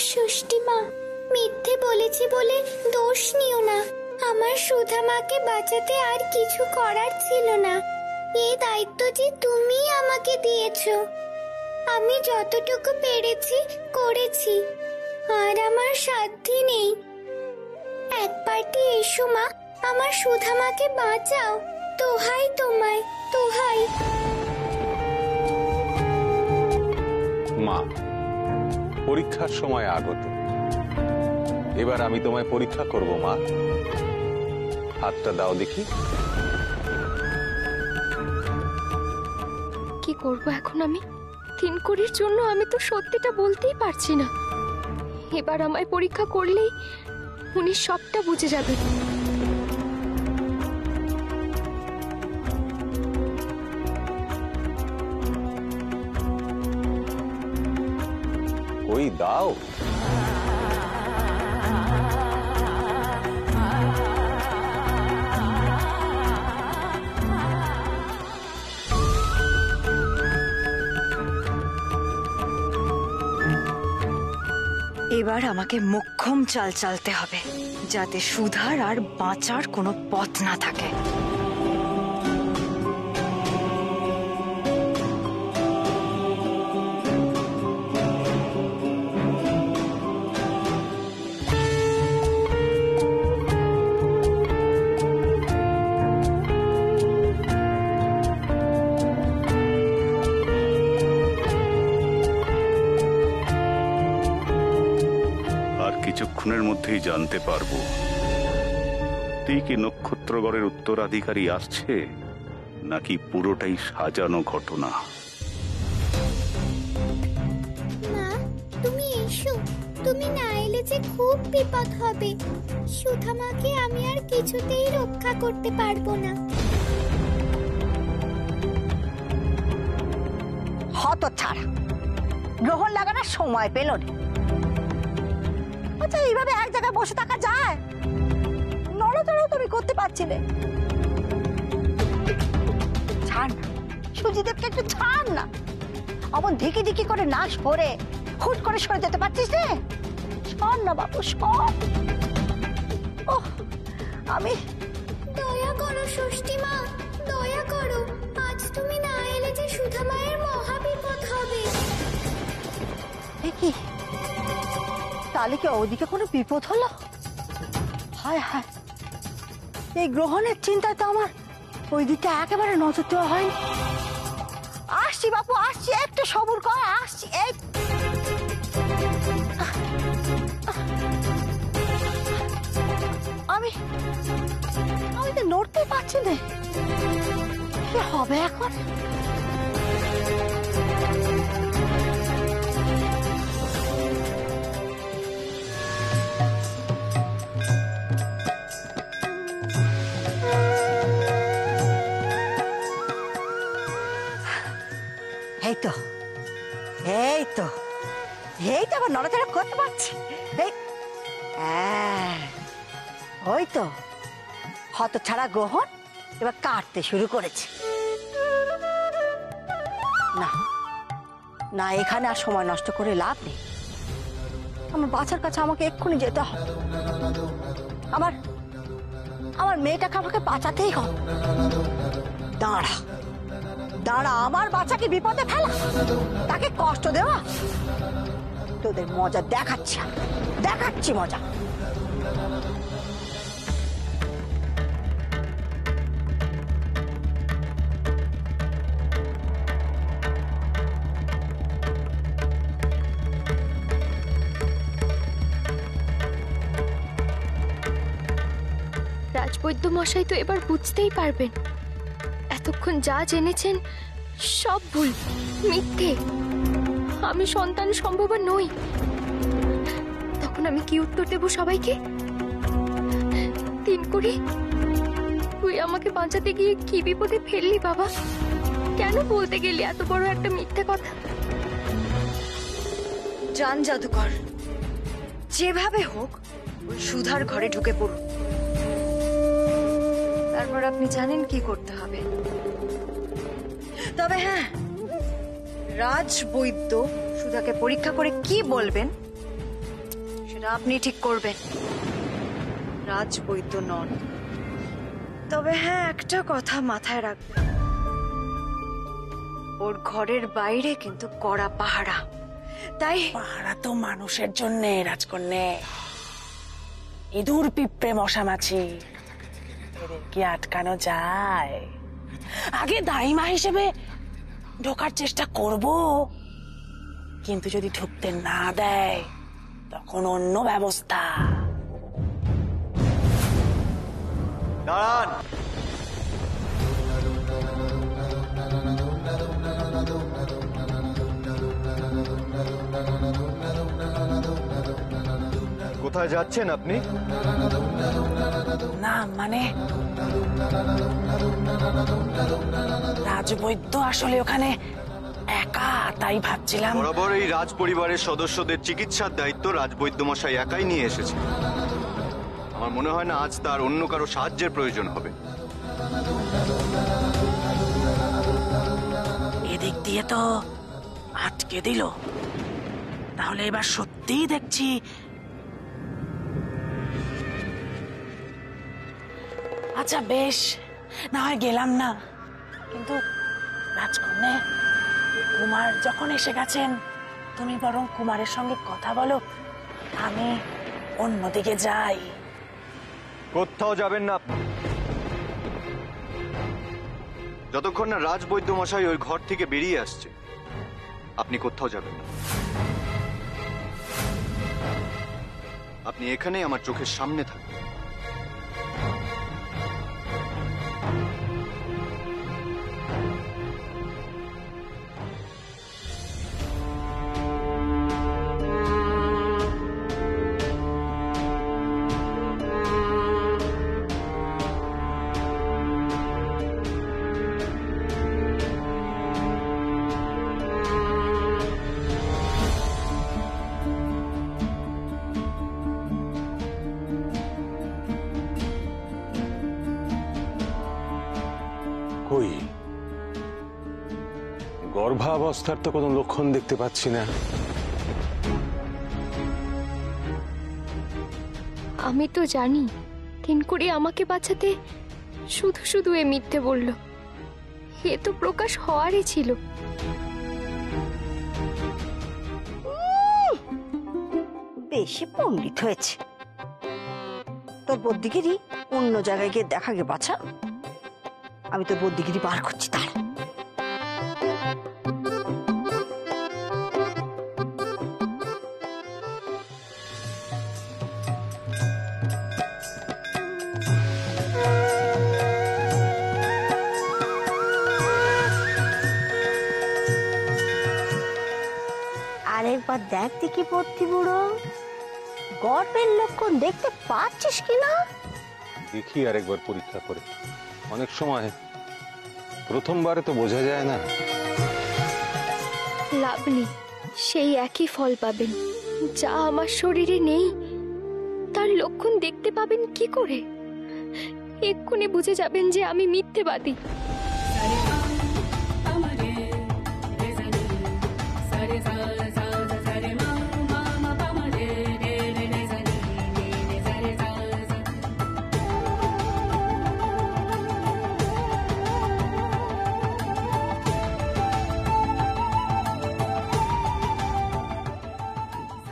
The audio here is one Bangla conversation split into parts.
ষষ্ঠী মা, মিথ্যে বলেছি বলে দোষ নিও না। আমার সুধা মাকে বাঁচাতে আর কিছু করার ছিল না। এই দায়িত্ব যে তুমি আমাকে দিয়েছো, আমি যতটুকু পেরেছি করেছি, আর আমার সাধ্যি নেই। একবারটি এসো মা, আমার সুধা মাকে বাঁচাও। দোহাই তোমায়, দোহাই। মা, পরীক্ষার সময় আগত, এবার আমি তোমায় পরীক্ষা করব। মা, হাতটা দাও দেখি। কি করব এখন আমি? তিনকুড়ির জন্য আমি তো সত্যিটা বলতেই পারছি না। এবার আমায় পরীক্ষা করলেই উনি সবটা বুঝে যাবেন। ওই দাও। এবার আমাকে মোক্ষম চাল চালতে হবে, যাতে সুধার আর বাঁচার কোনো পথ না থাকে। কিছুক্ষণের মধ্যেই জানতে পারবো তুই কি নক্ষত্রগড়ের উত্তরাধিকারী আসছে নাকি পুরোটাই সাজানো ঘটনা। মা, তুমি এসো। তুমি না এলে যে খুব বিপদ হবে। সুধা মাকে আমি আর কিছুতেই রক্ষা করতে পারবো না। হতচ্ছাড়া, গ্রহণ লাগানোর সময় পেল না। আচ্ছা, এইভাবে এক জায়গায় বসে থাকা যায়? নড়াচড়াও তুমি করতে পারছিলে। ছাড় না, সুজিদেবকে একটু ছাড় না। অমন ধিকি ধিকি করে না সরে হুট করে সরে যেতে পারছিস রে? সর না বাবু, সর। ওহ, আমি দয়া করো ষষ্ঠী মা, দয়া করো। আজ তুমি না এলে যে সুধা মায়ের মহা বিপদ হবে। কি তাহলে কি ওদিকে কোনো বিপদ হলো? হায় হায়, এই গ্রহণের চিন্তায় তো আমার ওই দিকটা একেবারে নজর দেওয়া হয়নি। আসছি বাপু, আসছি, একটু সবুর কর, আসছি। এই আমি তো নড়তে পারছি না। কি হবে এখন? এই তো এই তো এই তো আবার নড়াচড়া করতে পারছি। ওই তো হতচ্ছাড়া গ্রহণ এবার কাটতে শুরু করেছে। না না, এখানে আর সময় নষ্ট করে লাভ নেই। আমার বাচ্চার কাছে আমাকে এক্ষুনি যেতে হবে। আমার আমার মেয়েটাকে আমাকে বাঁচাতেই হবে। দাঁড়া দাঁড়া, আমার বাচ্চাকে বিপদে ফেলা, তাকে কষ্ট দেওয়া, তোদের মজা দেখাচ্ছি, দেখাচ্ছি মজা। রাজবৈদ্য মশাই তো এবার বুঝতেই পারবেন এতক্ষণ যা জেনেছেন সব ভুল, মিথ্যে। আমি সন্তান সম্ভবা নই। তখন আমি কি উত্তর দেব সবাইকে? তিনকুড়ি, তুই আমাকে বাঁচাতে গিয়ে কি বিপদে ফেললি বাবা? কেন বলতে গেলি এত বড় একটা মিথ্যে কথা? জান জাদুকর, যেভাবে হোক ওই সুধার ঘরে ঢুকে পড়ুন, তারপর আপনি জানেন কি করতে হবে। তবে হ্যাঁ, রাজবৈদ্য সুধাকে পরীক্ষা করে কি বলবেন সেদিন আপনি ঠিক করবেন, রাজবৈদ্য নন। তবে হ্যাঁ, একটা কথা মাথায় রাখবেন, ওর ঘরের বাইরে কিন্তু কড়া পাহারা। তাই পাহারা তো মানুষের জন্য, রাজকন্যা। ইঁদুর, পিঁপড়ে, মশা মাছি এদের কি আটকানো যায়? আগে দাইমা হিসেবে ঢোকার চেষ্টা করব, কিন্তু যদি ঢুকতে না দেয় তখন অন্য ব্যবস্থা। দাঁড়ান। কোথায় যাচ্ছেন আপনি? না মানে রাজবৈদ্য আসলে ওখানে একা, তাই ভাবছিলাম। বরাবর এই রাজ পরিবারের সদস্যদের চিকিৎসার দায়িত্ব রাজবৈদ্য মশাই একাই নিয়ে এসেছে। আমার মনে হয় না আজ তার অন্য কারো সাহায্যের প্রয়োজন হবে। এদিক দিয়ে তো আটকে দিল, তাহলে এবার সত্যিই দেখছি আচ্ছা বেশ, না হয় গেলাম না, কিন্তু রাজকন্যা, কুমার যখন এসে গেছেন তুমি বরং কুমারের সঙ্গে কথা বলো, আমি অন্যদিকে যাই। কোথাও যাবেন না আপনি, যতক্ষণ না রাজবৈদ্য মশাই ওই ঘর থেকে বেরিয়ে আসছে আপনি কোথাও যাবেন না। আপনি এখানেই আমার চোখের সামনে থাকবেন। কই, গর্ভাবস্থার তো কোনো লক্ষণ দেখতে পাচ্ছি না। আমি তো জানি তিনকুড়ি আমাকে বাঁচাতে শুধু শুধু এ মিথ্যে বলল। এ তো প্রকাশ হওয়ারই ছিল। বেশি পণ্ডিত হয়েছে। তোর বদ্যিগিরি অন্য জায়গায় গিয়ে দেখা গে বাছা, আমি তোর বদ্যিগিরি বার করছি। তার আরেকবার দেখ দেখি পড়তি বুড়ো, গর্বের লক্ষণ দেখতে পাচ্ছিস কিনা? দেখি আরেকবার পরীক্ষা করে। অনেক সময় প্রথমবারে তো বোঝা যায় না। লাভ নেই, সেই একই ফল পাবেন। যা আমার শরীরে নেই তার লক্ষণ দেখতে পাবেন কি করে? এক্ষুনি বুঝে যাবেন যে আমি মিথ্যেবাদী।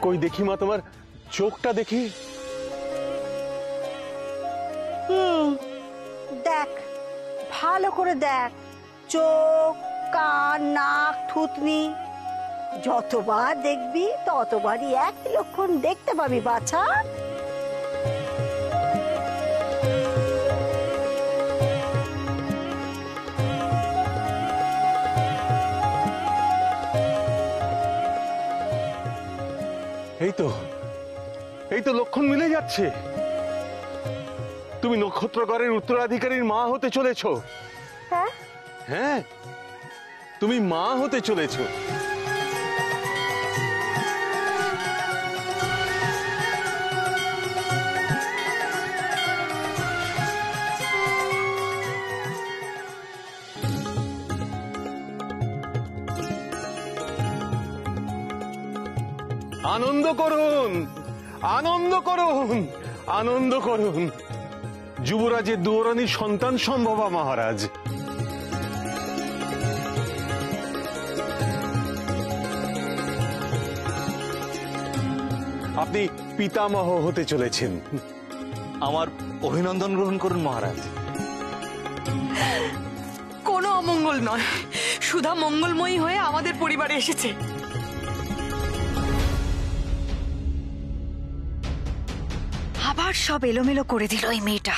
কই দেখি মা, তোমার চোখটা দেখি। দেখ, ভালো করে দেখ, চোখ, কান, নাক, থুতনি, যতবার দেখবি ততবারই এক লক্ষণ দেখতে পাবি বাছা। এই তো লক্ষণ মিলে যাচ্ছে। তুমি নক্ষত্রগড়ের উত্তরাধিকারীর মা হতে চলেছো। হ্যাঁ হ্যাঁ, তুমি মা হতে চলেছো। আনন্দ করুন, আনন্দ করুন, আনন্দ করুন। যুবরাজের দুয়োরানির সন্তান সম্ভবা মহারাজ। আপনি পিতামহ হতে চলেছেন। আমার অভিনন্দন গ্রহণ করুন মহারাজ। কোনো অমঙ্গল নয়, সুধা মঙ্গলময়ী হয়ে আমাদের পরিবারে এসেছে। আবার সব এলোমেলো করে দিল এই মেয়েটা।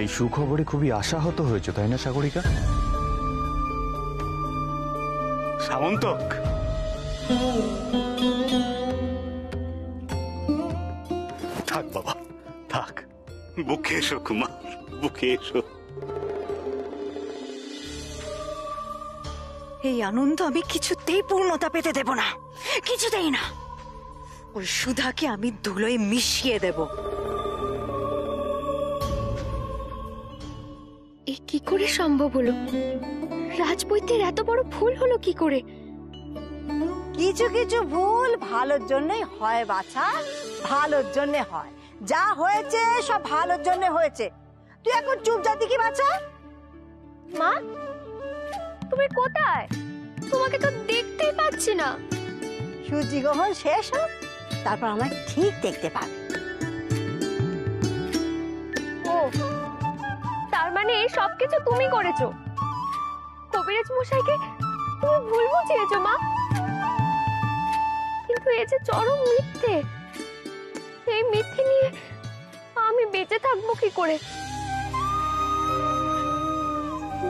এই সুখবরে খুবই আশাহত হয়েছে, তাই না সাগরিকা? সামন্তক, থাক বাবা থাক, বুকে এসো কুমার, বুকে এসো। এই আনন্দ আমি কিছুতেই পূর্ণতা পেতে দেব না, কিছুতেই না। ওই সুধাকে আমি ধুলোয় মিশিয়ে দেব। এ কি করে সম্ভব হলো? রাজবৈদ্যের এত বড় ভুল হলো কি করে? কিছু কিছু ভুল ভালোর জন্যই হয় বাছা, ভালোর জন্য হয়। যা হয়েছে সব ভালোর জন্য হয়েছে। তুই এখন চুপ যা দেখি বাছা। মা, তুমি কোথায়? তোমাকে তো দেখতেই পাচ্ছি না। সূর্যগ্রহণ শেষ হোক, তারপর আমায় ঠিক দেখতে পাবে। ও, তার মানে এই সবকিছু তুমি করেছো? কবিরাজ মশাইকে তুমি ভুল বুঝিয়েছো মা? কিন্তু এই যে চরম মিথ্যে, এই মিথ্যে নিয়ে আমি বেঁচে থাকবো কি করে?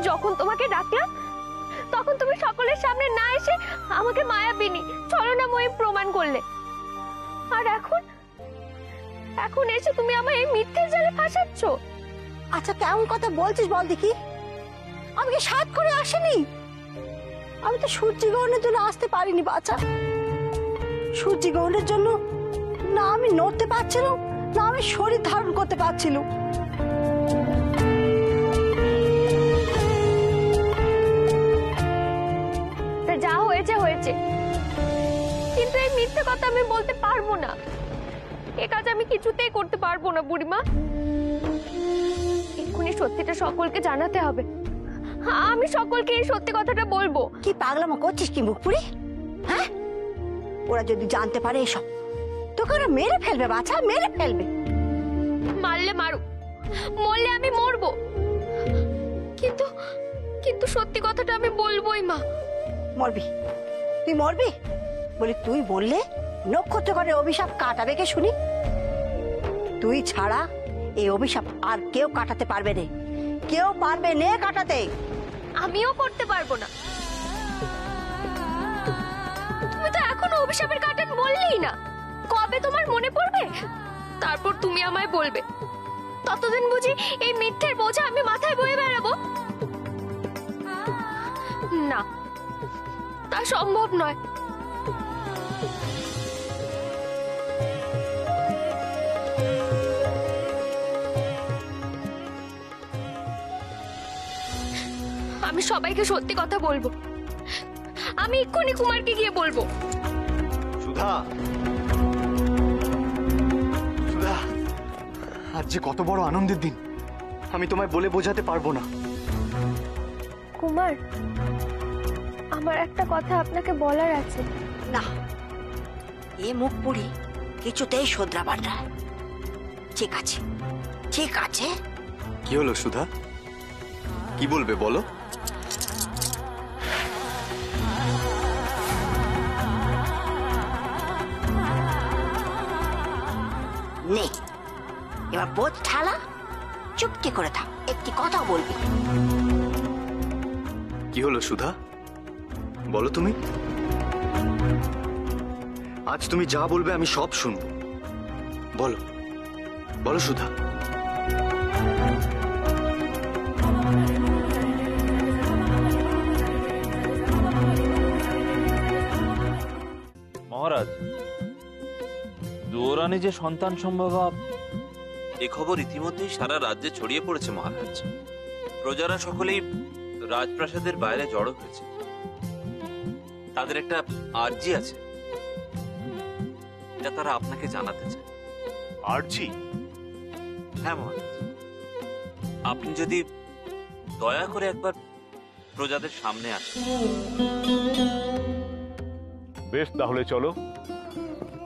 যখন তোমাকে ডাকলাম তখন তুমি সকলের সামনে না এসে আমাকে মায়াবিনী, ছলনাময়ী প্রমাণ করলে। আর এখন এসে তুমি আমায় এই মিথ্যের জালে ফাঁসাচ্ছ। আচ্ছা কেমন কথা বলছিস বল দেখি? আমি কি সাত করে আসিনি? আমি তো সূর্যগ্রহণের জন্য আসতে পারিনি বাছা। সূর্যগ্রহণের জন্য না আমি নড়তে পারছিলাম, না আমি শরীর ধারণ করতে পারছিলাম। যা হয়েছে হয়েছে, কিন্তু এই মিথ্যে কথা আমি বলতে পারবো না। এ কাজ আমি কিছুতেই করতে পারবো না বুড়িমা। এক্ষুনি সত্যিটা সকলকে জানাতে হবে। আমি সকলকে এই সত্যি কথাটা বলবো। কি পাগলামো করছিস কি মুখপুরি? হ্যাঁ, ওরা যদি জানতে পারে এসব, তোকে ওরা মেরে ফেলবে বাছা, মেরে ফেলবে। মারলে মারুক, মরলে আমি মরবো, কিন্তু কিন্তু সত্যি কথাটা আমি বলবোই মা। মরবি? তুই মরবি বলে তুই বললে নক্ষত্রগণের অভিশাপ কাটাবে কে শুনি? তুই ছাড়া এই অভিশাপ আর কেউ কাটাতে পারবে না, কেউ পারবে না কাটাতে। আমিও করতে পারবো না। তুমি তো এখনো অভিশাপের কাটান বললেই না। কবে তোমার মনে পড়বে? তারপর তুমি আমায় বলবে। ততদিন বুঝি এই মিথ্যের বোঝা আমি মাথায় বয়ে বেড়াবো? না, তা সম্ভব নয়। আমি সবাইকে সত্যি কথা বলবো। আমি এক্ষুনি কুমারকে গিয়ে বলবো। সুধা, সুধা, আজ যে কত বড় আনন্দের দিন, আমি তোমায় বলে বোঝাতে পারবো না। কুমার, আমার একটা কথা আপনাকে বলার আছে। না, এ মুখপুরি কিছুতেই শোধরাবার না। ঠিক আছে, ঠিক আছে। কি হলো সুধা, কি বলবে বলো? নে, এবার বোধ ঠালা, চুপটি করে থাক, একটি কথা বলবি। কি হলো সুধা, বলো তুমি। আজ তুমি যা বলবে আমি সব শুনবো। বলো, বলো সুধা। মহারাজ, দুয়োরানি যে সন্তান সম্ভবা এ খবর ইতিমধ্যেই সারা রাজ্যে ছড়িয়ে পড়েছে মহারাজ। প্রজারা সকলেই রাজপ্রাসাদের বাইরে জড়ো হয়েছে। তাদের একটা আর্জি আছে, এটা তারা আপনাকে জানাতে চায়। আরজি? হ্যাঁ মহারাজ, আপনি যদি দয়া করে একবার প্রজাদের সামনে আসেন। বেশ, তাহলে চলো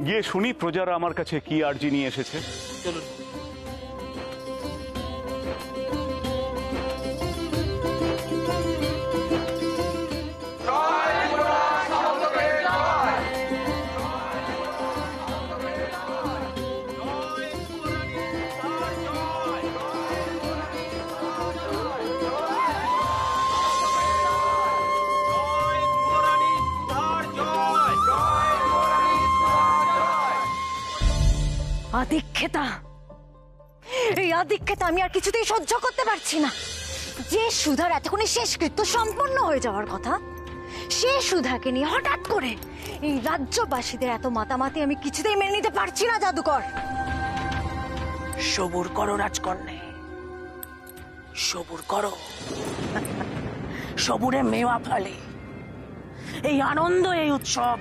গিয়ে শুনি প্রজারা আমার কাছে কি আর্জি নিয়ে এসেছে। চলুন। আদিক্ষেতা, এই আদিক্ষেতা আমি আর কিছুতেই সহ্য করতে পারছি না। যে সুধার এতক্ষণে শেষকৃত্য সম্পন্ন হয়ে যাওয়ার কথা, সে সুধাকে নিয়ে হঠাৎ করে এই রাজ্যবাসীদের এত মাতামাতি আমি কিছুতেই মেনে নিতে পারছি না। জাদুকর, সবুর করো রাজকন্যা, সবুর করো। সবুরে মেওয়া ফলে। এই আনন্দ, এই উৎসব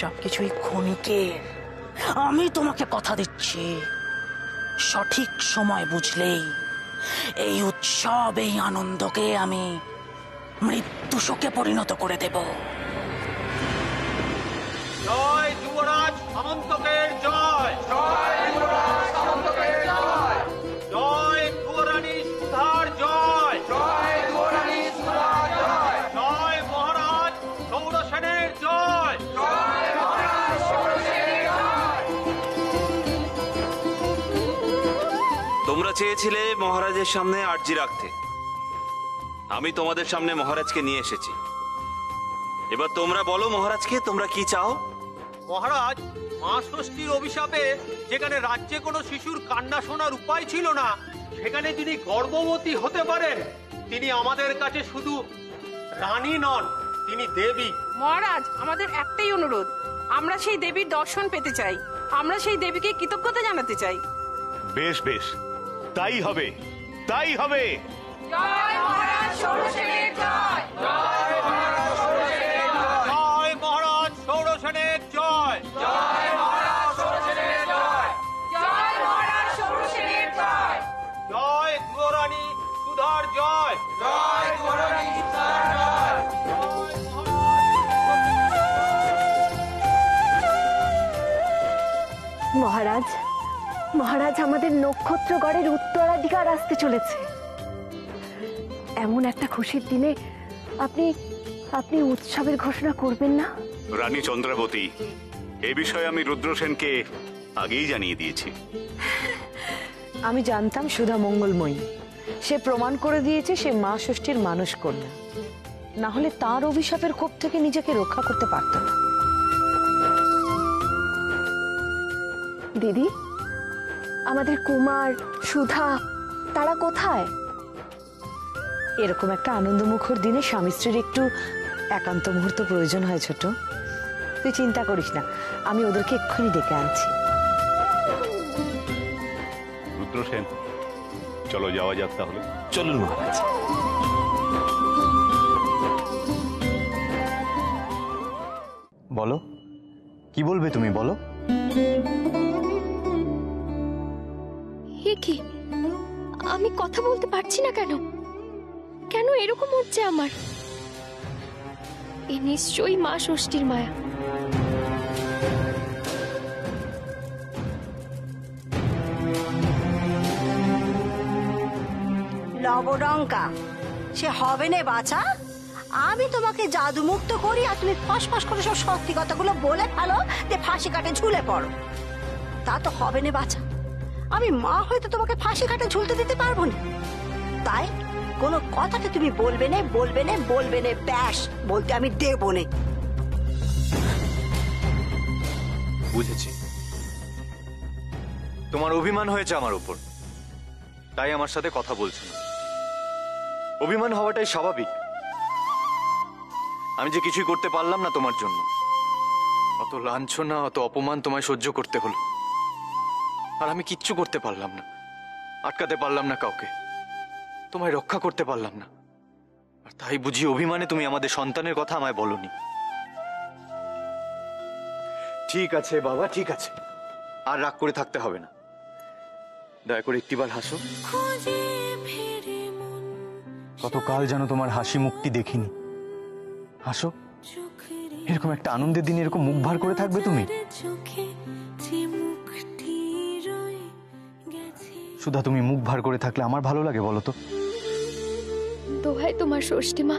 সবকিছুই ক্ষণিকের। আমি তোমাকে কথা দিচ্ছি, সঠিক সময় বুঝলেই এই উৎসব, এই আনন্দকে আমি মৃত্যু শোকে পরিণত করে দেব। জয় যুবরাজ সামন্তকের জয়, জয় যুবরাজ সামন্তকের জয়, জয় যুবরানী সুধার জয়, জয় যুবরানী সুধার জয়, জয় মহারাজ সৌরসেনের জয়, জয় মহারাজ সৌরসেনের জয়। তোমরা চেয়েছিলে মহারাজের সামনে আর্জি রাখতে, আমি তোমাদের সামনে মহারাজকে নিয়ে এসেছি। এবার তোমরা বলো মহারাজকে তোমরা কি চাও। মহারাজ, মা ষষ্ঠীর অভিশাপে যেখানে রাজ্যে কোনো শিশুর কান্না শোনার উপায় ছিল না, সেখানে যিনি গর্ভবতী হতে পারেন তিনি আমাদের কাছে শুধু রানী নন, তিনি দেবী। মহারাজ, আমাদের একটাই অনুরোধ, আমরা সেই দেবীর দর্শন পেতে চাই, আমরা সেই দেবীকে কৃতজ্ঞতা জানাতে চাই। বেশ বেশ, তাই হবে, তাই হবে। জয় মহারাজ সৌরসেনের জয়, জয় মহারাজ সৌরসেনের জয়, জয় মহারাজ সৌরসেনের জয়, জয় মহারাজ সৌরসেনের জয়, জয় মহারাজ সৌরসেনের জয়, জয় যুবরানী সুধার জয়, জয় যুবরানী সুধার জয়। মহারাজ, মহারাজ, আমাদের নক্ষত্রগড়ের উত্তরাধিকার আসতে চলেছে। এমন একটা খুশির দিনে আপনি আপনি উৎসবের ঘোষণা করবেন না? রানী চন্দ্রাবতী, এ বিষয়ে আমি রুদ্রসেনকে আগেই জানিয়ে দিয়েছি। আমি জানতাম সুধা মঙ্গলময়ী, সে প্রমাণ করে দিয়েছে সে মা ষষ্ঠীর মানস কন্যা, না হলে তার অভিশাপের কোপ থেকে নিজেকে রক্ষা করতে পারত না। দিদি, আমাদের কুমার, সুধা, তারা কোথায়? এরকম একটা আনন্দমুখর দিনে স্বামী স্ত্রীর একটু একান্ত মুহূর্ত প্রয়োজন হয় ছোট। তুই চিন্তা করিস না, আমি ওদেরকে এক্ষুনি ডেকে আনছি। রুদ্রসেন, চলো যাওয়া যাক তাহলে। চলুন মহারাজ। বলো, কি বলবে তুমি, বলো। এ কি, আমি কথা বলতে পারছি না কেন? কেন এরকম হচ্ছে আমার? এ নিশ্চয়ই মা ষষ্ঠীর মায়া। লবডঙ্কা, সে হবে না বাছা। আমি তোমাকে জাদু মুক্ত করি আর তুমি ফসফস করে সব সত্যি কথাগুলো বলে ফেলো যে ফাঁসি কাটে ঝুলে পড়ো। তা তো হবে না বাছা। আমি মা হয়তো তোমাকে ফাঁসি কাটে ঝুলতে দিতে পারবো না। তাই কোনো কথাটা তুমি বলবে না, বলবে না, বলবে না, ব্যাস। বলতে আমি দেবো না। বুঝেছি, তোমার অভিমান হয়েছে আমার উপর, তাই আমার সাথে কথা বলছো না। অভিমান হওয়াটাই স্বাভাবিক। আমি যে কিছুই করতে পারলাম না তোমার জন্য, অত লাঞ্ছনা, অত অপমান তোমায় সহ্য করতে হলো। আর আমি কিচ্ছু করতে পারলাম না, আটকাতে পারলাম না কাউকে, তোমায় রক্ষা করতে পারলাম না। আর তাই বুঝি অভিমানে তুমি আমাদের সন্তানের কথা আমায় বলনি। ঠিক আছে বাবা, ঠিক আছে, আর রাগ করে থাকতে হবে না। দয়া করে একটিবার হাসো। কতকাল যেন তোমার হাসি মুখটি দেখিনি। হাসো, এরকম একটা আনন্দের দিনে এরকম মুখ ভার করে থাকবে তুমি? সুধা, তুমি মুখ ভার করে থাকলে আমার ভালো লাগে বলো তো? দোহাই তোমার ষষ্ঠী মা,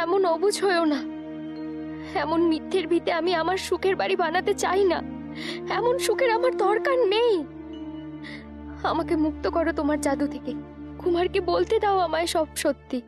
এমন অবুঝ হয়েও না। এমন মিথ্যের ভিতে আমি আমার সুখের বাড়ি বানাতে চাই না। এমন সুখের আমার দরকার নেই। আমাকে মুক্ত করো তোমার জাদু থেকে। কুমারকে বলতে দাও আমায় সব সত্যি।